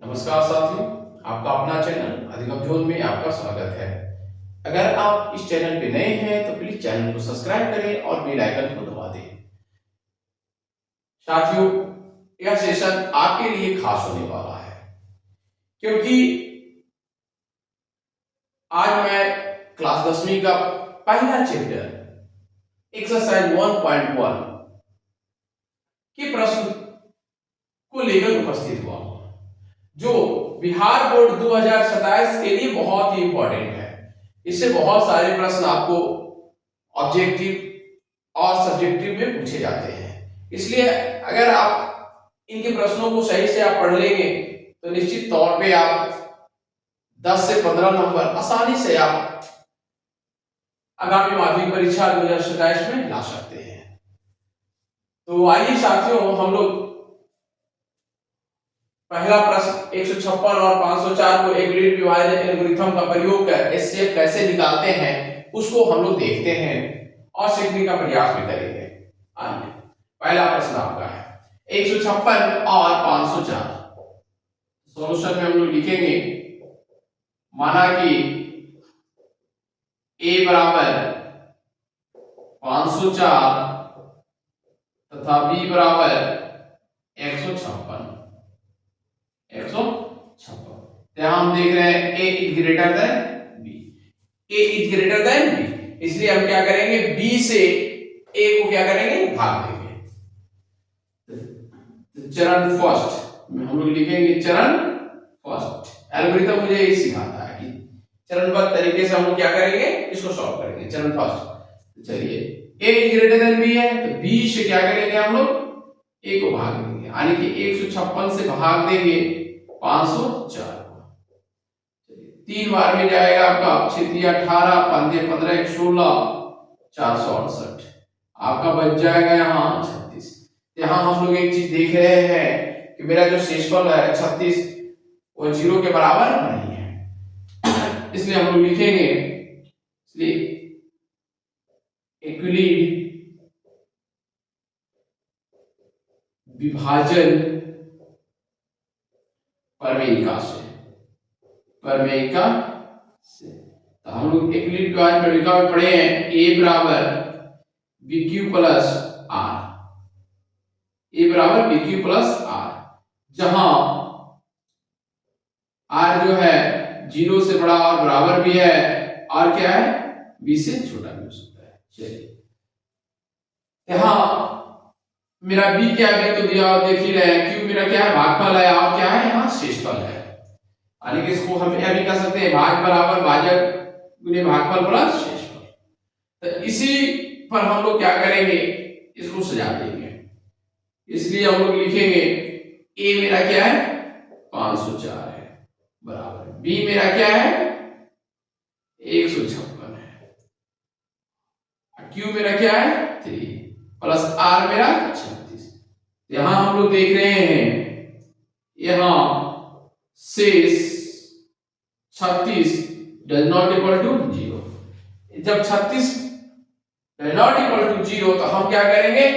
नमस्कार साथियों, आपका अपना चैनल अधिगम जोन में आपका स्वागत है। अगर आप इस चैनल पे नए हैं तो प्लीज चैनल को सब्सक्राइब करें और बेल आइकन को दबा दें। साथियों, यह सेशन आपके लिए खास होने वाला है क्योंकि आज मैं क्लास 10वीं का पहला चैप्टर एक्सरसाइज 1.1 के प्रश्न को लेकर उपस्थित हुआ हूं, जो बिहार बोर्ड 2027 के लिए बहुत ही इंपॉर्टेंट है। इससे बहुत सारे प्रश्न आपको ऑब्जेक्टिव और सब्जेक्टिव में पूछे जाते हैं। इसलिए अगर आप इनके प्रश्नों को सही से आप पढ़ लेंगे तो निश्चित तौर पे आप 10 से 15 नंबर आसानी से आप आगामी माध्यमिक परीक्षा 2027 में ला सकते हैं। तो आइए साथियों, हम लोग पहला प्रश्न 156 और 504 को यूक्लिड विभाजन एल्गोरिथम का प्रयोग कर एचसीएफ कैसे निकालते हैं उसको हम लोग देखते हैं और सीखने का प्रयास भी करेंगे। आइए, पहला प्रश्न आपका है 156 और 504। सॉल्यूशन में हम लोग लिखेंगे, माना कि a बराबर 504 तथा b बराबर 156। यहां हम देख रहे हैं a is greater than b, a is greater than b, इसलिए हम क्या करेंगे, b से a को क्या करेंगे, भाग देंगे। तो चरण फर्स्ट में हम लोग लिखेंगे चरण फर्स्ट। एल्गोरिथम मुझे यही सिखाता है कि चरणबद्ध तरीके से हम लोग क्या करेंगे, इसको सॉल्व करेंगे। चरण फर्स्ट, चलिए a is greater than b है तो b से क्या करेंगे, हम लोग a को भाग देंगे, यानी कि 156 से भाग देंगे 504 को। तीन बार में जाएगा आपका 6 18 5 15 16 468, आपका बच जाएगा यहाँ 36। यहाँ हम लोग एक चीज देख रहे हैं कि मेरा जो शेषफल है 36 वो 0 के बराबर नहीं है, इसलिए हम लोग लिखेंगे, इसलिए यूक्लिड विभाजन प्रमेयिका से तो हम लोग यूक्लिड विभाजन प्रमेयिका में पढ़े हैं a बराबर bq प्लस r, a बराबर bq प्लस r, जहां r जो है 0 से बड़ा और बराबर भी है, r क्या है, b से छोटा भी हो सकता है। चलिए यहां मेरा b क्या है तो दिया, देख ही रहे हैं, q मेरा क्या है, भागफल है, और क्या है, यहाँ शेषफल है, यानी कि इसको हम यह भी कह सकते हैं भाग बराबर भाजक गुने भागफल प्लस शेषफल। तो इसी पर हम लोग क्या करेंगे, इसको सजा देंगे, इसलिए हम लोग लिखेंगे a मेरा क्या है 504 है बराबर b मेरा क्या है 156 है, q मेरा क्या है 3 प्लस r मेरा 36। यहां हम लोग देख रहे हैं यहां शेष 36 डज नॉट इक्वल टू 0। जब 36 डज नॉट इक्वल टू 0 तो हम क्या करेंगे,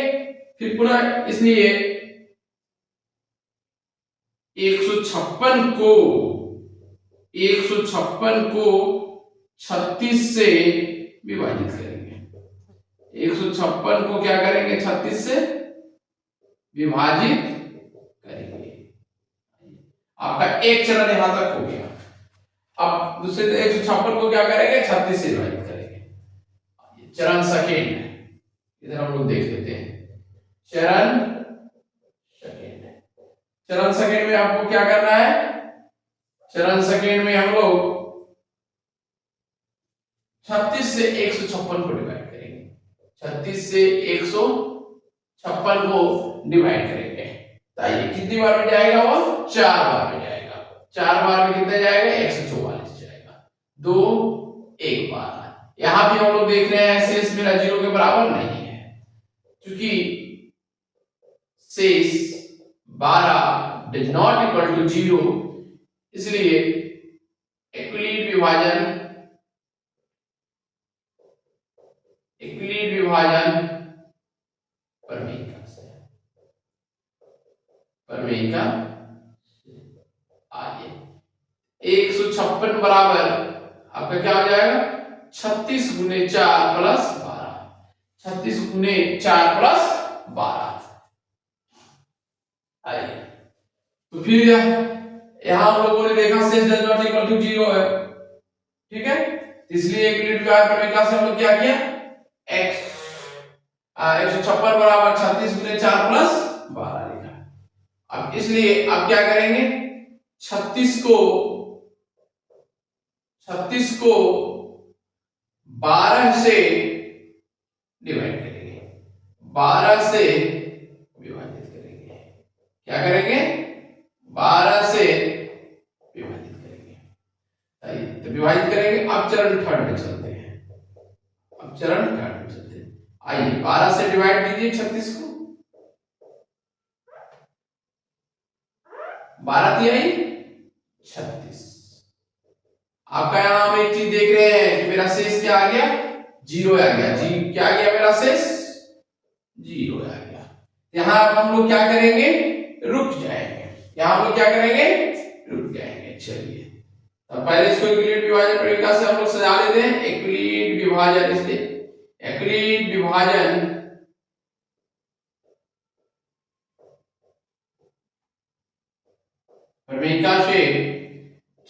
फिर पुनः, इसलिए 156 को 36 से विभाजित करेंगे। 156 को क्या करेंगे, 36 से विभाजित करेंगे। आपका एक चरण यहां तक हो गया। अब दूसरे 156 को क्या करेंगे, 36 से विभाजित करेंगे। चरण सेकेंड, इधर हम लोग देख लेते हैं चरण सेकेंड में आपको क्या करना है, चरण सेकेंड में हम लोग 36 से 156 को डिवाइड करेंगे, 36 से 156 को डिवाइड करेंगे। तो ये कितनी बार में जाएगा, वो 4 बार में जाएगा। 4 बार में कितने जाएगा, 144 जाएगा, 2 1 बार। यहां भी हम लोग देख रहे हैं शेष मेरा 0 के बराबर नहीं है, क्योंकि शेष 12 डज नॉट इक्वल टू 0, इसलिए यूक्लिड विभाजन प्रमेयिका आइए 156 बराबर आपका क्या हो जाएगा 36 गुने 4 प्लस 12, 36 गुने 4 प्लस 12। आइए तो फिर यहां हम लोगों ने देखा शेष डज नॉट इक्वल टू 0 है, ठीक है, इसलिए एक यूनिट क्रमिका से हम लोग क्या किया x 156 बराबर 36 गुने 4 प्लस 12 लिखा। अब इसलिए अब क्या करेंगे 36 को 12 से डिवाइड करेंगे, 12 से विभाजित करेंगे, क्या करेंगे 12 से विभाजित करेंगे। तो विभाजित करेंगे। अब चरण थर्ड में चलते हैं, अब चरण थर्ड में चलते हैं। आइए 12 से डिवाइड कीजिए 36 को, 12 थी आई 36। आपका यहां हम एक चीज देख रहे हैं कि मेरा शेष क्या आ गया 0 आ गया, जी क्या आ गया मेरा शेष 0 आ गया। यहां हम लोग क्या करेंगे रुक जाएंगे, यहां हम लोग क्या करेंगे रुक जाएंगे। चलिए अब पहले इसको यूक्लिड विभाजन प्रक्रिया से हम लोग सजा लेते हैं। यूक्लिड विभाजन, इसलिए यूक्लिड विभाजन प्रक्रिया से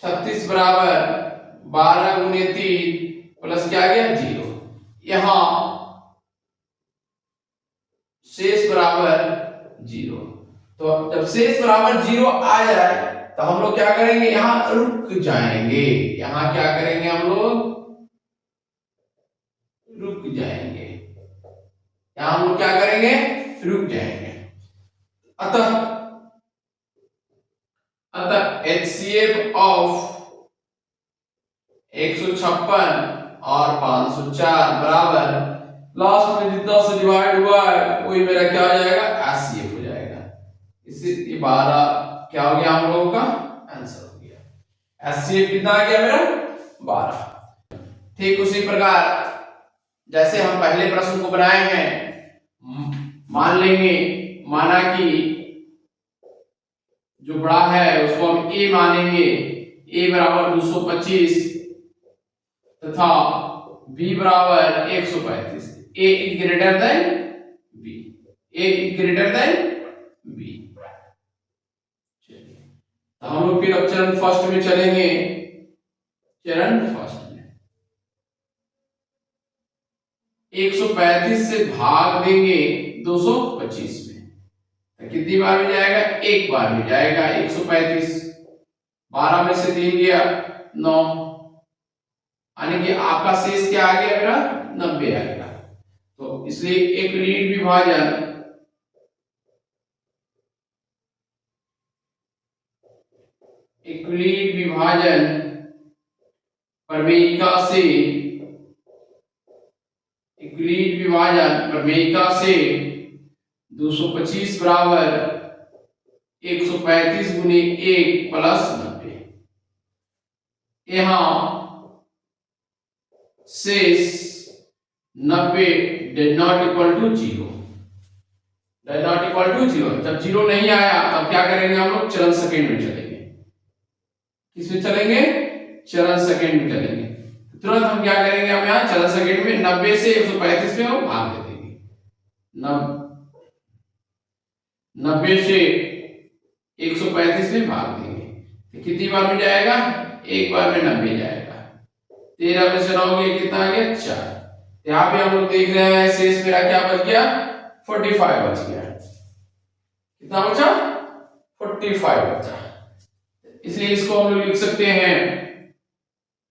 36 बराबर 12 गुने 3 प्लस क्या आ गया 0। यहां शेष बराबर 0, तो जब शेष बराबर 0 आ जाए तो हम लोग क्या करेंगे यहां रुक जाएंगे, यहां क्या करेंगे हम लोग रुक जाएंगे, यहां हम लोग क्या करेंगे रुक जाएंगे। अतः HCF ऑफ 156 और 504 बराबर लास्ट में जितना से डिवाइड हुआ है वही मेरा क्या हो जाएगा HCF हो जाएगा। इससे 12 क्या हो गया हम लोगों का आंसर हो गया। HCF कितना आ गया मेरा 12। ठीक उसी प्रकार जैसे हम पहले प्रश्न को बनाए हैं, मान लेंगे, माना कि जो बड़ा है उसको हम A मानेंगे, A बराबर 225 तथा B बराबर 135। A is greater than B, A is greater than B। चलिए तो हम लोग फिर अब चरण फर्स्ट में चलेंगे। चरण फर्स्ट में 135 से भाग देंगे 225 में, तो कितनी बार में जाएगा एक बार में जाएगा 135। 12 में से 3 गया 9, यानी कि आपका शेष क्या आ गया मेरा 90 आ गया। तो इसलिए एक यूक्लिड विभाजन प्रमेयिका से 225 बराबर 135 गुने 1 प्लस 90। यहां शेष 90 does not equal to 0, does not equal to 0। जब 0 नहीं आया तब क्या करेंगे हम लोग चरण सेकंड में चलेंगे। किसमें चलेंगे चरण सेकंड में चलेंगे। तुरंत हम क्या करेंगे, हम यहाँ चरण सेकंड में 90 से 135 में हम भाग दे देंगे। 90 से 135 में भाग देंगे तो कितनी बार में जाएगा एक बार में 90 जाएगा। 13 में से 9 गए कितना आ गया 4। यहाँ पे हम लोग देख रहे हैं शेष मेरा क्या बच गया 45 बच गया। कितना बचा 45 बचा। इसलिए इसको हम लोग लिख सकते हैं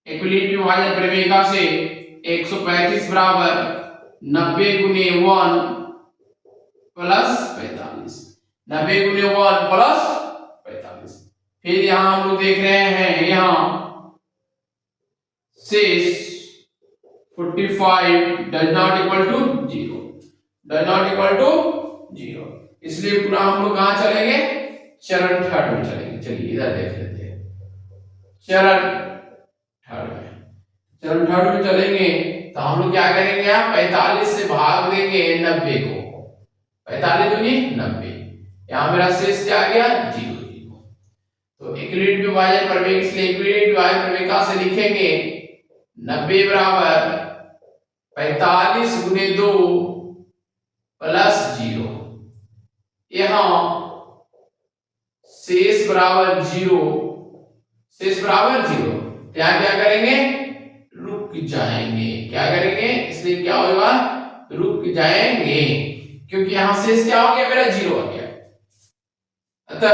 यूक्लिड विभाजन प्रमेयिका से 135 बराबर 90 गुने 1 प्लस 45, 90 गुने 1 प्लस 45। फिर यहां हम लोग देख रहे हैं यहां शेष 45 does not equal to 0, does not equal to 0। इसलिए पूरा हम लोग कहां चलेंगे चरण थर्ड में चलेंगे। चलिए इधर देख लेते हैं चरण थर्ड में चलेंगे तो हम लोग क्या करेंगे 45 से भाग देंगे 90 को, 45 दूनी 90। यहां मेरा शेष क्या आ गया 0 0। तो इक्विलिब्रियम विभाजन प्रमेय, इसलिए इक्विलिब्रियम विभाजन प्रमेय का से लिखेंगे 90 बराबर 45 गुने 2 प्लस 0। यहां शेष बराबर 0, शेष बराबर 0। यहां क्या करेंगे, रुक जाएंगे। क्या करेंगे, इसलिए क्या होगा, रुक जाएंगे, क्योंकि यहां शेष क्या हो गया, मेरा 0 आ गया। अतः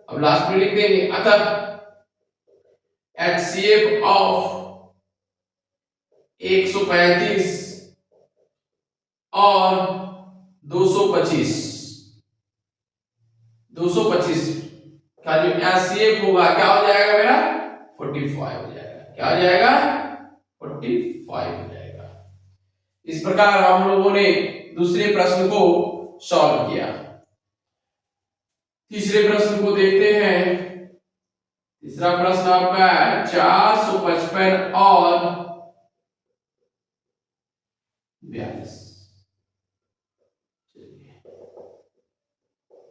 अब लास्ट में लिख देंगे, अतः HCF ऑफ 135 और 225 का जो HCF होगा क्या हो जाएगा मेरा, 45 हो जाएगा। क्या हो जाएगा, 45 हो जाएगा। इस प्रकार हम लोगों ने दूसरे प्रश्न को सॉल्व किया। तीसरे प्रश्न को देखते हैं। तीसरा प्रश्न आपका 455 और 42।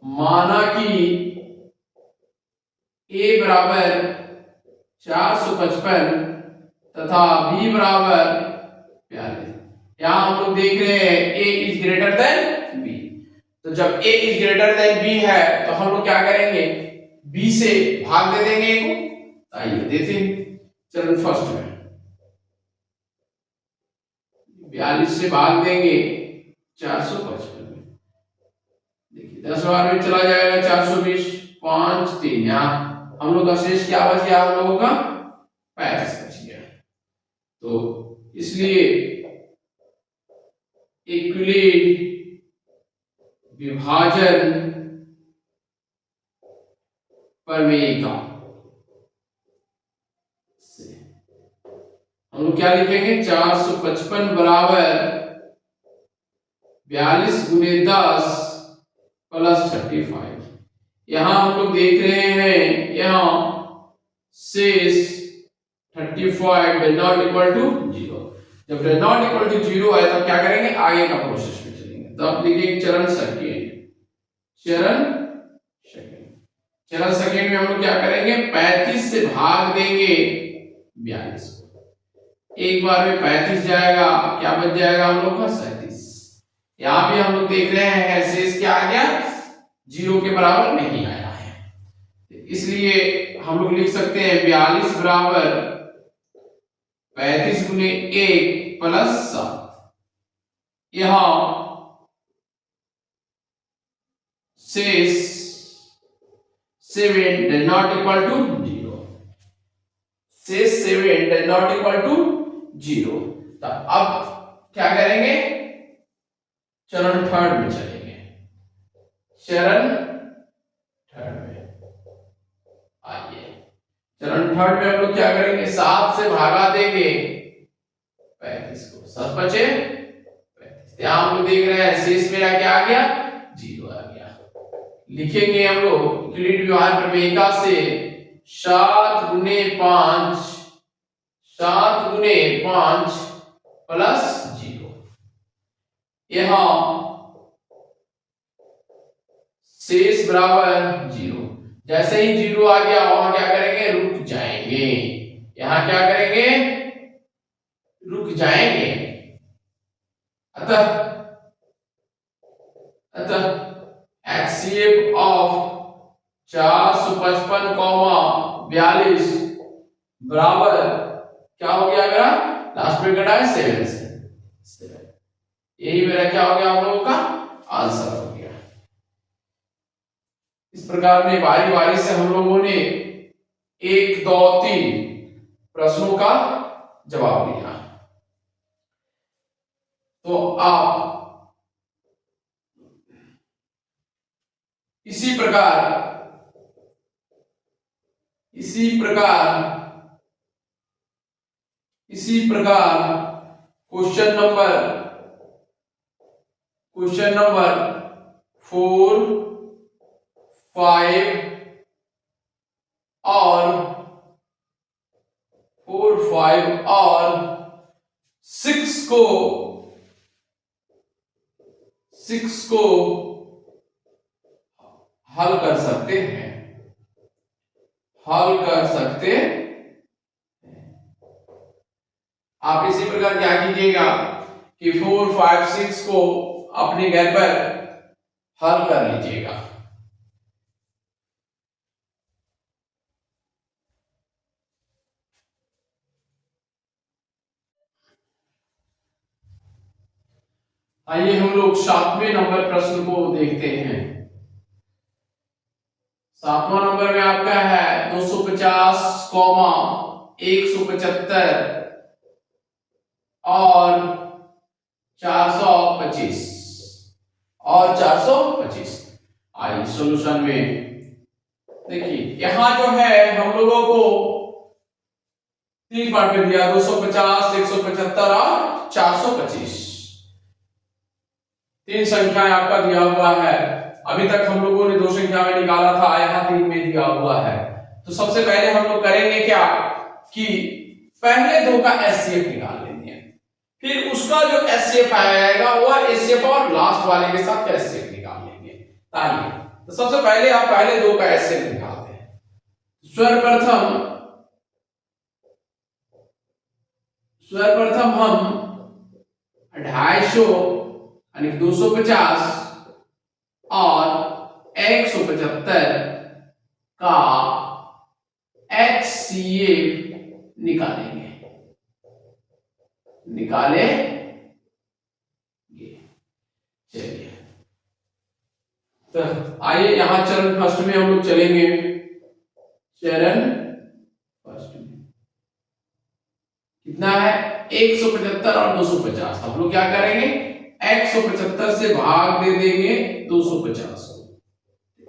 माना कि a बराबर 455 तथा b बराबर 42। यहां हम लोग देख रहे हैं a is greater than b। तो जब a is greater than b है तो हम लोग क्या करेंगे, b से भाग दे देंगे a को। आइए देखते हैं। चलो फर्स्ट में 42 से भाग देंगे 455 में। देखिए 10 बार में चला जाएगा 420, 5 3, यहाँ हम लोग का शेष क्या बच गया, हम लोगों का 35 बच गया। तो इसलिए इक्विलिब्रियम विभाजन प्रमेय का हम लोग क्या लिखेंगे, 455 बराबर 42 गुने 10 प्लस 35। यहां हम लोग देख रहे हैं, यहां शेष 35 डज नॉट इक्वल टू 0। जब डज नॉट इक्वल टू 0 है तो क्या करेंगे, आगे का प्रोसेस में चलेंगे। तो आप लिखेंगे चरण सेकंड, चरण सेकंड में हम लोग क्या करेंगे, 35 से भाग देंगे 42 को। एक बार में 35 जाएगा, क्या बच जाएगा हम लोग का 37। यहां भी हम लोग देख रहे हैं शेष क्या आ गया, 0 के बराबर नहीं आया है। इसलिए हम लोग लिख सकते हैं 42 बराबर 35 गुने 1 प्लस 7। यहां शेष 7 डज नॉट इक्वल टू 0, शेष 7 डज नॉट इक्वल टू 0। तो अब क्या करेंगे, चरण थर्ड में चलेंगे। चरण थर्ड में आइए, चरण थर्ड में हम लोग क्या करेंगे, 7 से भागा देंगे 35 को, 7 बचे 35। यहां हम लोग देख रहे हैं शेष मेरा क्या आ गया, 0 आ गया। लिखेंगे हम लोग इक्विलिब्रियम विभाजन प्रमेय से 7 गुने 5 प्लस 0। यहां शेष बराबर 0। जैसे ही 0 आ गया वहां क्या करेंगे, रुक जाएंगे। यहां क्या करेंगे, रुक जाएंगे। अतः HCF ऑफ 455 42 बराबर क्या हो गया मेरा, लास्ट में घटा है 7 से। यही मेरा क्या हो गया, हम लोगों का आंसर हो गया। इस प्रकार में बारी बारी से हम लोगों ने 1 2 3 प्रश्नों का जवाब दिया। तो आप इसी प्रकार क्वेश्चन नंबर 4 5 और 6 को हल कर सकते हैं। हल कर सकते हैं। आप इसी प्रकार क्या कीजिएगा कि 4, 5, 6 को अपने घर पर हल कर लीजिएगा। आइए हम लोग 7वें नंबर प्रश्न को देखते हैं। 7वां नंबर में आपका है 250, 175 और 425 और 425। आइए सॉल्यूशन में देखिए, यहां जो है हम लोगों को 3 पार्ट में दिया, 250, 175 और 425। 3 संख्याएं आपका दिया हुआ है। अभी तक हम लोगों ने 2 संख्या में निकाला था, यहाँ 3 में दिया हुआ है। तो सबसे पहले हम लोग करेंगे क्या कि पहले 2 का एचसीएफ निकाल लेंगे, फिर उसका जो एचसीएफ आएगा वह एचसीएफ और लास्ट वाले के साथ एचसीएफ निकाल लेंगे। आइए तो सबसे पहले आप पहले 2 का एचसीएफ निकालते हैं। सर्वप्रथम हम 250 यानी 250 और 175 का HCF निकालेंगे। चलिए तो आइए यहां चरण फर्स्ट में हम लोग चलेंगे। चरण फर्स्ट में कितना है 175 और 250। हम लोग क्या करेंगे 175 से भाग दे देंगे 250 को।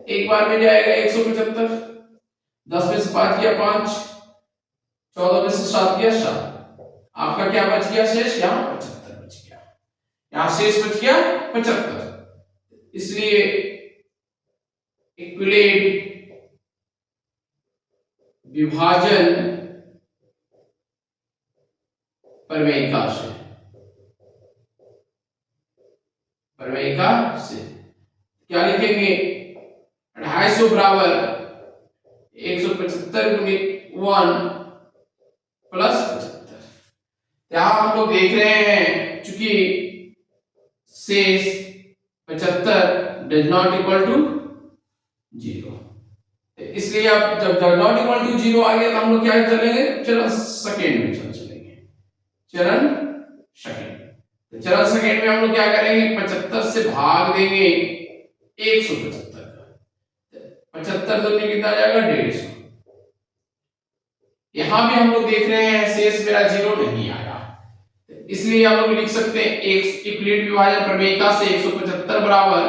एक बार में जाएगा 175, 10 में से 5 गया 5, 14 में से 7 गया 7। आपका क्या बच गया शेष, यहाँ 75 बच गया, यहाँ शेष बच गया 75। इसलिए इक्विलेट विभाजन प्रमेयिका से क्या लिखेंगे 250 बराबर 175 गुने 1 प्लस 75। यहां हम लोग देख रहे हैं चूंकि शेष 75 डज नॉट इक्वल टू 0, इसलिए अब जब डज नॉट इक्वल टू 0 आ गया तो हम लोग क्या चलेंगे चरण सेकेंड में चलेंगे। चरण सेकेंड में हम लोग क्या करेंगे 75 से भाग देंगे 175 का। 75 दूनी कितना जाएगा 150। यहां भी हम लोग देख रहे हैं शेष मेरा 0 नहीं आया, इसलिए हम लोग लिख सकते हैं इक्विलेट विभाजन प्रमेयिका से 175 बराबर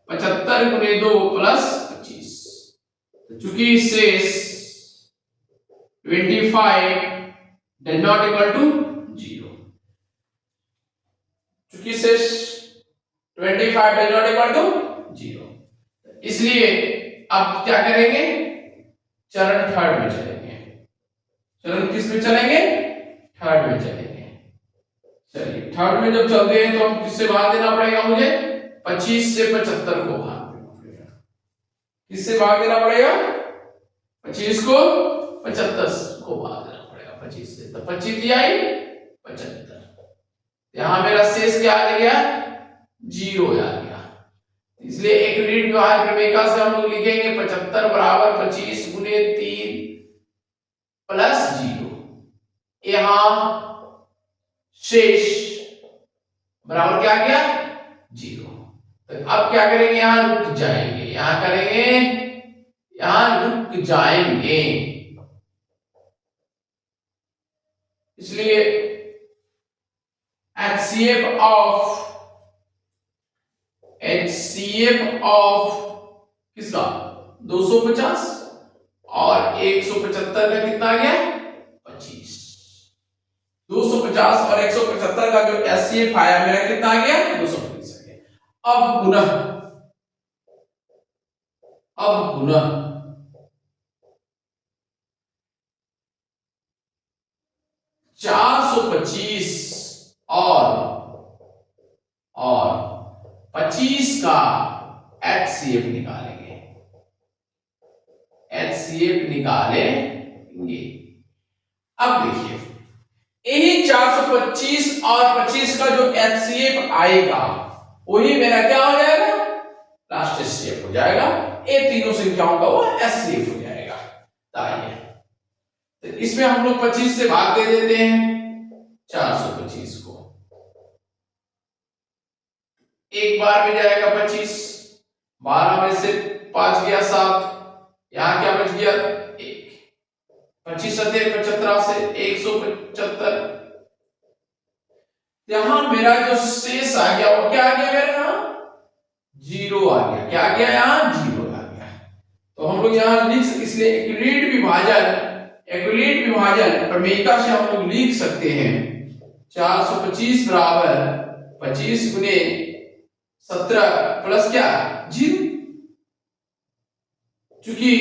75 गुने 2 प्लस 25। चूंकि शेष 25 डज नॉट इक्वल टू 0, चूंकि शेष 25 डज नॉट इक्वल टू 0, इसलिए अब क्या करेंगे चरण थर्ड में चलेंगे। चरण किस में चलेंगे थर्ड में चलेंगे। चलिए थर्ड में जब चलते हैं तो हम किससे भाग देना पड़ेगा, मुझे 25 से 75 को भाग देना पड़ेगा। किससे भाग देना पड़ेगा 25 को 75 को भाग देना पड़ेगा 25 से, तो 25 दिया ही 75। यहां मेरा शेष क्या आ गया 0 आ गया, इसलिए एक यूनिट विभाजन प्रमेयिका से हम लोग लिखेंगे 75 बराबर 25 गुने 3 प्लस 0। यहां शेष बराबर क्या आ गया 0। तो अब क्या करेंगे यहां रुक जाएंगे, यहां करेंगे यहां रुक जाएंगे, इसलिए HCF ऑफ किसका 250 और 175 का कितना आ गया 25। 250 और 175 का जो HCF आया मेरा कितना आ गया 225 आ गया। अब पुनः 425 और 25 का HCF निकालेंगे। HCF निकालेंगे। अब देखिए यही 425 और 25 का जो HCF आएगा वही मेरा क्या हो जाएगा, लास्ट HCF हो जाएगा। ये तीनों संख्याओं का वो HCF हो जाएगा। तो इसमें हम लोग 25 से भाग दे देते हैं 425 को, एक बार में जाएगा 25, 12 में से 5 गया 7, यहां क्या बच गया 1, 25 सत्ते 75 से 175। यहां मेरा जो शेष आ गया वो क्या आ गया मेरा, जीरो आ गया। क्या आ गया, यहां जीरो आ गया। तो हम लोग यहां लिख, इसलिए एक्यूरेट विभाजन प्रमेयिका से हम लोग लिख सकते हैं 425 बराबर 25 गुने 17 प्लस क्या, जीरो। चूंकि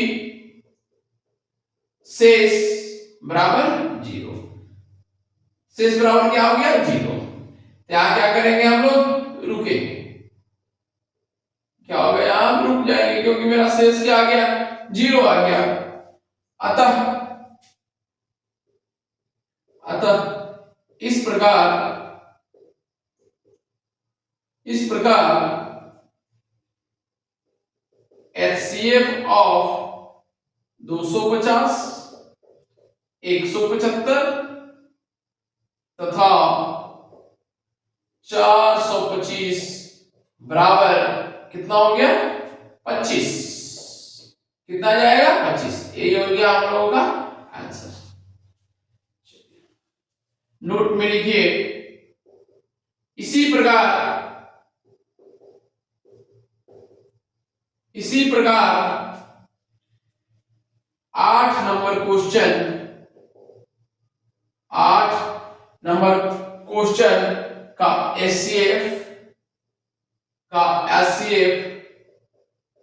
शेष बराबर जीरो, शेष बराबर क्या हो गया, जीरो। यहां क्या करेंगे हम लोग, रुकेंगे। क्या हो गया, आप रुक जाएंगे क्योंकि मेरा शेष क्या आ गया, जीरो आ गया। अतः इस प्रकार HCF ऑफ 250, 175 तथा 425 बराबर कितना हो गया, 25। कितना जाएगा, 25। यही हो गया हम लोगों का आंसर। नोट में लिखिए इसी प्रकार 8 नंबर क्वेश्चन का HCF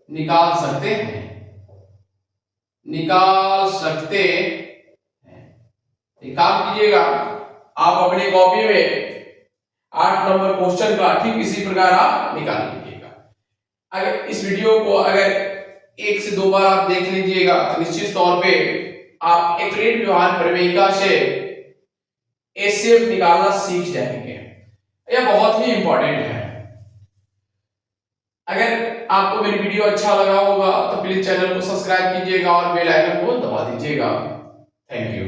निकाल सकते हैं। एक काम कीजिएगा, आप अपनी कॉपी में 8 नंबर क्वेश्चन का ठीक इसी प्रकार आप निकाल लीजिएगा। अगर इस वीडियो को अगर 1 से 2 बार आप देख लीजिएगा तो निश्चित तौर पे आप एक्यूरेट विभाजन प्रमेयिका से HCF निकालना सीख जाएंगे। यह बहुत ही इंपॉर्टेंट है। अगर आपको मेरी वीडियो अच्छा लगा होगा तो प्लीज चैनल को सब्सक्राइब कीजिएगा और बेल आइकन को दबा दीजिएगा। Thank you.